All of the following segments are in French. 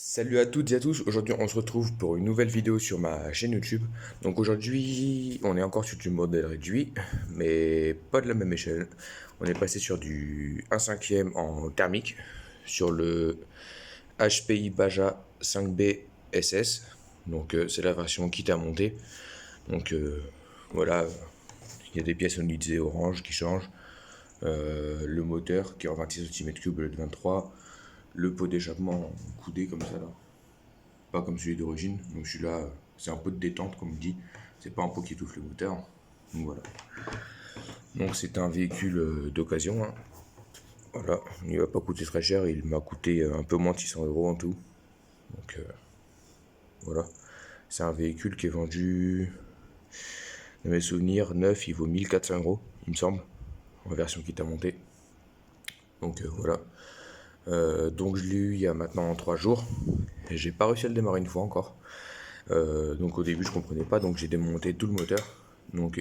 Salut à toutes et à tous, aujourd'hui on se retrouve pour une nouvelle vidéo sur ma chaîne YouTube. Donc aujourd'hui on est encore sur du modèle réduit, mais pas de la même échelle. On est passé sur du 1/5 en thermique, sur le HPI Baja 5B SS. Donc c'est la version kit à monter. Donc voilà, il y a des pièces sonorisées orange qui changent. Le moteur qui est en 26 cm3 le 23. Le pot d'échappement coudé comme ça là, pas comme celui d'origine. Donc celui-là, c'est un pot de détente, comme on dit. C'est pas un pot qui étouffe le moteur. Donc voilà. Donc c'est un véhicule d'occasion, hein. Voilà, il va pas coûter très cher. Il m'a coûté un peu moins de 600 € en tout. Donc voilà. C'est un véhicule qui est vendu, de mes souvenirs, neuf. Il vaut 1 400 €, il me semble, en version kit à monter. Donc voilà. Donc je l'ai eu il y a maintenant 3 jours. Et j'ai pas réussi à le démarrer une fois encore. Donc au début je comprenais pas, donc j'ai démonté tout le moteur. Donc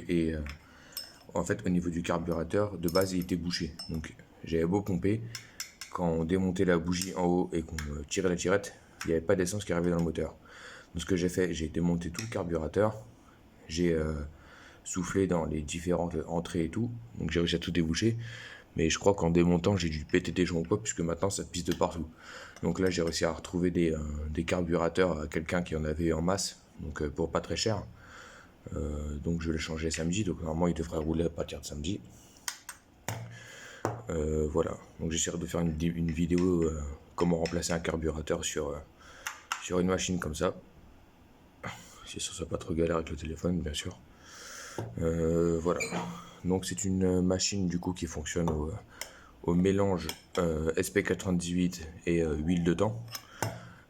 en fait au niveau du carburateur de base il était bouché. Donc j'avais beau pomper, quand on démontait la bougie en haut et qu'on tirait la tirette, il n'y avait pas d'essence qui arrivait dans le moteur. Donc ce que j'ai fait, j'ai démonté tout le carburateur, j'ai soufflé dans les différentes entrées et tout, donc j'ai réussi à tout déboucher. Mais je crois qu'en démontant, j'ai dû péter des joints ou quoi, puisque maintenant ça pisse de partout. Donc là, j'ai réussi à retrouver des carburateurs à quelqu'un qui en avait en masse, donc pour pas très cher. Donc je l'ai changé samedi, donc normalement il devrait rouler à partir de samedi. Voilà, donc j'essaierai de faire une vidéo comment remplacer un carburateur sur une machine comme ça. Si ça soit pas trop galère avec le téléphone, bien sûr. Voilà, donc c'est une machine du coup qui fonctionne au mélange SP98 et huile de temps.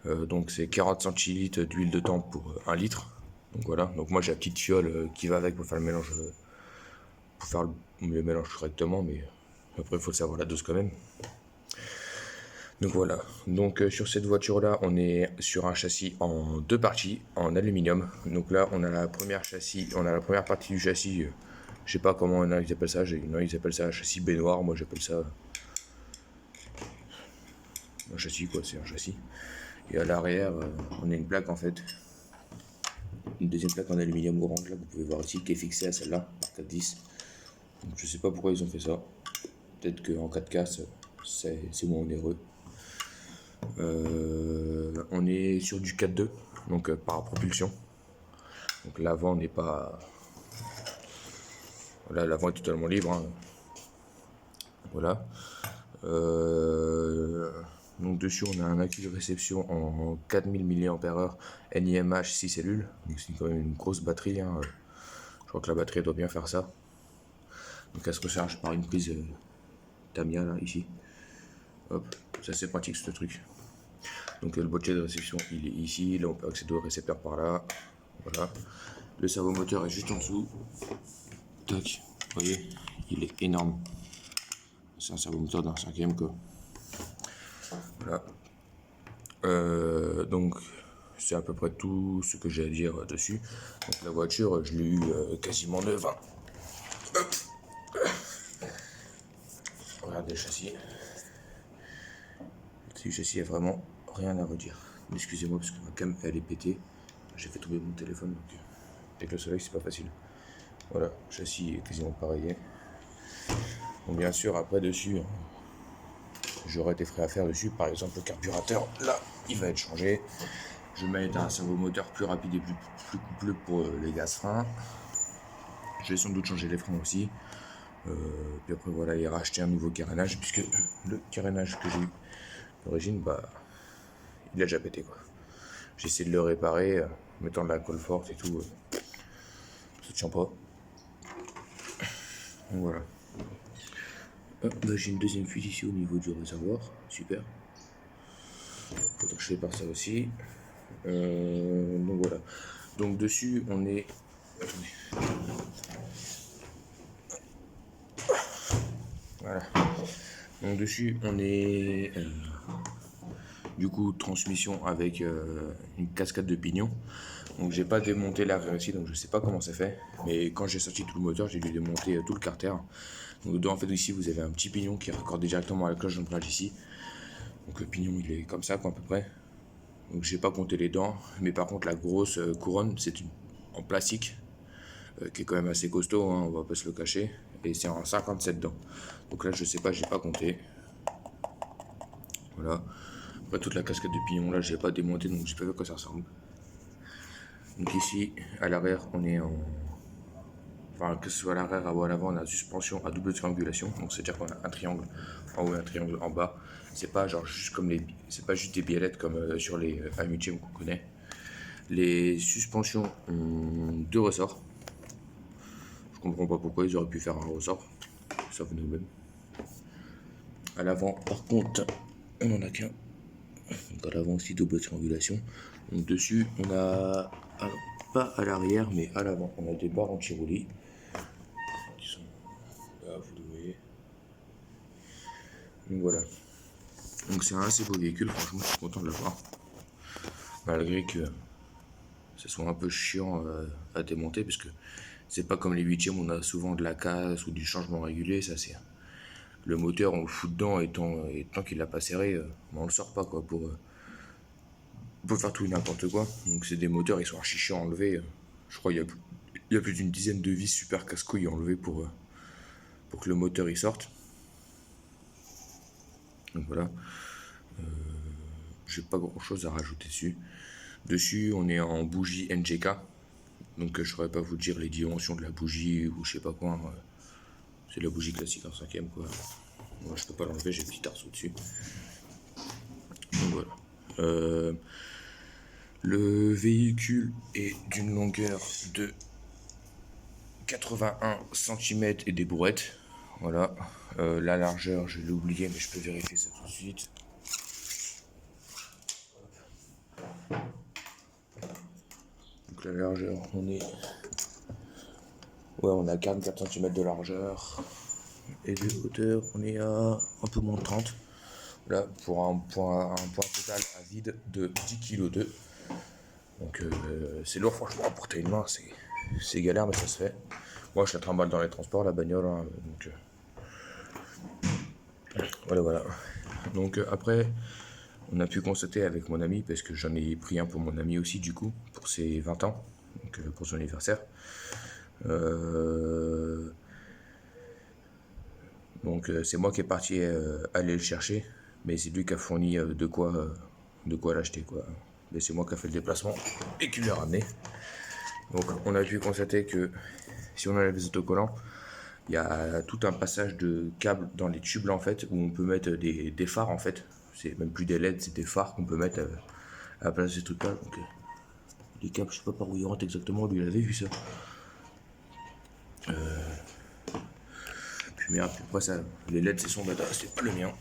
Donc c'est 40 centilitres d'huile de temps pour 1 litre. Donc voilà, donc moi j'ai la petite fiole qui va avec pour faire le mélange, le mélange correctement, mais après il faut savoir la dose quand même. Donc voilà, donc sur cette voiture là on est sur un châssis en deux parties en aluminium. Donc là on a la première partie du châssis, je sais pas comment ils appellent ça, ils appellent ça un châssis baignoire, moi j'appelle ça un châssis quoi, c'est un châssis. Et à l'arrière on a une plaque en fait, une deuxième plaque en aluminium orange là que vous pouvez voir ici qui est fixée à celle-là par 410. Donc je sais pas pourquoi ils ont fait ça, peut-être qu'en 4K c'est moins onéreux. On est sur du 4.2, donc par propulsion. Donc l'avant n'est pas. Voilà, l'avant est totalement libre, hein. Voilà. Donc dessus on a un accu de réception en 4000 mAh NiMH 6 cellules. Donc c'est quand même une grosse batterie, hein. Je crois que la batterie doit bien faire ça. Donc elle se recharge par une prise Tamiya là, ici. Hop, ça c'est pratique ce truc. Donc le boîtier de réception il est ici, là on peut accéder au récepteur par là. Voilà. Le servomoteur est juste en dessous. Tac, vous voyez, il est énorme. C'est un servomoteur d'un 5e quoi. Voilà. Donc c'est à peu près tout ce que j'ai à dire dessus. Donc la voiture, je l'ai eu quasiment neuve, hein. Regardez le châssis. Le châssis, il n'y a vraiment rien à redire. Excusez-moi parce que ma cam elle est pétée. J'ai fait tomber mon téléphone, donc avec le soleil c'est pas facile. Voilà, le châssis est quasiment pareil. Donc bien sûr après dessus, j'aurais des frais à faire dessus. Par exemple le carburateur, là, il va être changé. Je vais mettre un servomoteur plus rapide et plus coupleux pour les gaz freins. Je vais sans doute changer les freins aussi. Puis après voilà, et racheter un nouveau carénage, puisque le carénage que j'ai eu d'origine, bah, il a déjà pété quoi. J'ai essayé de le réparer, mettant de la colle forte et tout. Ça tient pas. Donc voilà. Bah, j'ai une deuxième fuite ici au niveau du réservoir, super. Faut toucher par ça aussi. Donc voilà. Donc dessus on est. Attendez. Voilà. Donc dessus on est du coup transmission avec une cascade de pignons. Donc j'ai pas démonté l'arrière ici, donc je sais pas comment c'est fait. Mais quand j'ai sorti tout le moteur, j'ai dû démonter tout le carter. Donc dedans en fait ici vous avez un petit pignon qui est raccordé directement à la cloche d'embrayage ici. Donc le pignon il est comme ça quoi à peu près. Donc j'ai pas compté les dents, mais par contre la grosse couronne c'est en plastique, qui est quand même assez costaud, hein, on va pas se le cacher, et c'est en 57 dents. Donc là je sais pas, j'ai pas compté. Voilà. Après toute la casquette de pignon là j'ai pas démonté, donc j'ai pas vu à quoi ça ressemble. Donc ici à l'arrière on est en... Enfin, que ce soit à l'arrière ou à l'avant, on a une suspension à double triangulation. Donc c'est-à-dire qu'on a un triangle en haut et un triangle en bas. C'est pas genre juste comme les, c'est pas juste des biellettes comme sur les A8 qu'on connaît. Les suspensions ont deux ressorts. Je comprends pas pourquoi ils auraient pu faire un ressort. Ça venait au même. À l'avant, par contre, on en a qu'un. Donc à l'avant aussi double triangulation. Donc dessus, on a pas à l'arrière, mais à l'avant, on a des barres anti-roulis. Là, vous le voyez. Donc voilà. Donc c'est un assez beau véhicule, franchement je suis content de l'avoir. Malgré que ce soit un peu chiant à démonter, parce que c'est pas comme les 8e, on a souvent de la casse ou du changement régulier, ça c'est... Le moteur on le fout dedans et tant qu'il l'a pas serré, on le sort pas quoi pour faire tout et n'importe quoi. Donc c'est des moteurs, ils sont archi chiants à enlever. Je crois qu'il y a plus d'une dizaine de vis super casse-couilles à enlever pour que le moteur il sorte. Donc voilà. J'ai pas grand chose à rajouter dessus. Dessus, on est en bougie NGK. Donc je saurais pas vous dire les dimensions de la bougie ou je sais pas quoi. C'est la bougie classique en 5e quoi. Moi je peux pas l'enlever, j'ai le petit arceau dessus. Donc voilà. Le véhicule est d'une longueur de 81 cm et des brouettes. Voilà. La largeur, je l'ai oublié, mais je peux vérifier ça tout de suite. Donc la largeur, on a 44 cm de largeur. Et de hauteur, on est à un peu moins de 30. Voilà, pour un poids total à vide de 10 kg 2. Donc c'est lourd franchement à porter une main, c'est galère mais ça se fait. Moi je la trimballe dans les transports la bagnole, hein, donc voilà. Donc après on a pu constater avec mon ami, parce que j'en ai pris un pour mon ami aussi du coup, pour ses 20 ans, donc pour son anniversaire. Donc c'est moi qui est parti aller le chercher, mais c'est lui qui a fourni de quoi l'acheter quoi. Mais c'est moi qui a fait le déplacement et qui l'a ramené. Donc on a pu constater que si on enlève les autocollants, il y a tout un passage de câbles dans les tubes là en fait, où on peut mettre des phares en fait. C'est même plus des LED, c'est des phares qu'on peut mettre à la place de ces trucs là. Donc les câbles, je sais pas par où ils rentrent exactement, lui il avait vu ça. Puis merde, après ça, les LED c'est son data, c'est pas le mien.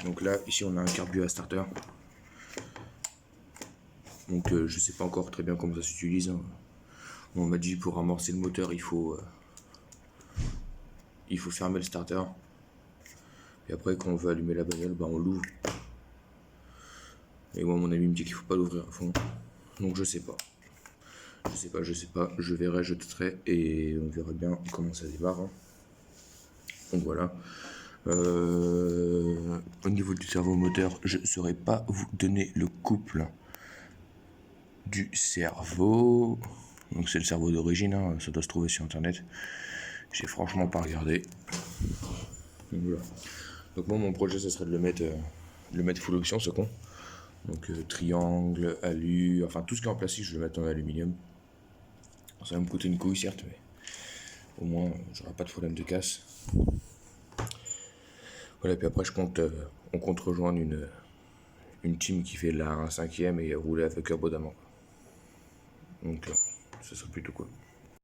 Donc là, ici on a un carbu à starter. Donc je sais pas encore très bien comment ça s'utilise. Hein. On m'a dit pour amorcer le moteur, il faut fermer le starter. Et après quand on veut allumer la bagnole, bah, on l'ouvre. Et moi mon ami me dit qu'il faut pas l'ouvrir à fond. Donc je sais pas. Je verrai, je testerai et on verra bien comment ça démarre. Hein. Donc voilà. Au niveau du cerveau moteur, je ne saurais pas vous donner le couple du cerveau. Donc c'est le cerveau d'origine, hein, ça doit se trouver sur internet. J'ai franchement pas regardé. Donc voilà. Donc moi mon projet ce serait de le mettre full option ce con. Donc triangle, alu, enfin tout ce qui est en plastique je vais le mettre en aluminium. Ça va me coûter une couille certes, mais au moins j'aurai pas de problème de casse. Voilà, puis après on compte rejoindre une team qui fait la 1/5 et rouler avec un beau d'amant. Donc ça serait plutôt cool.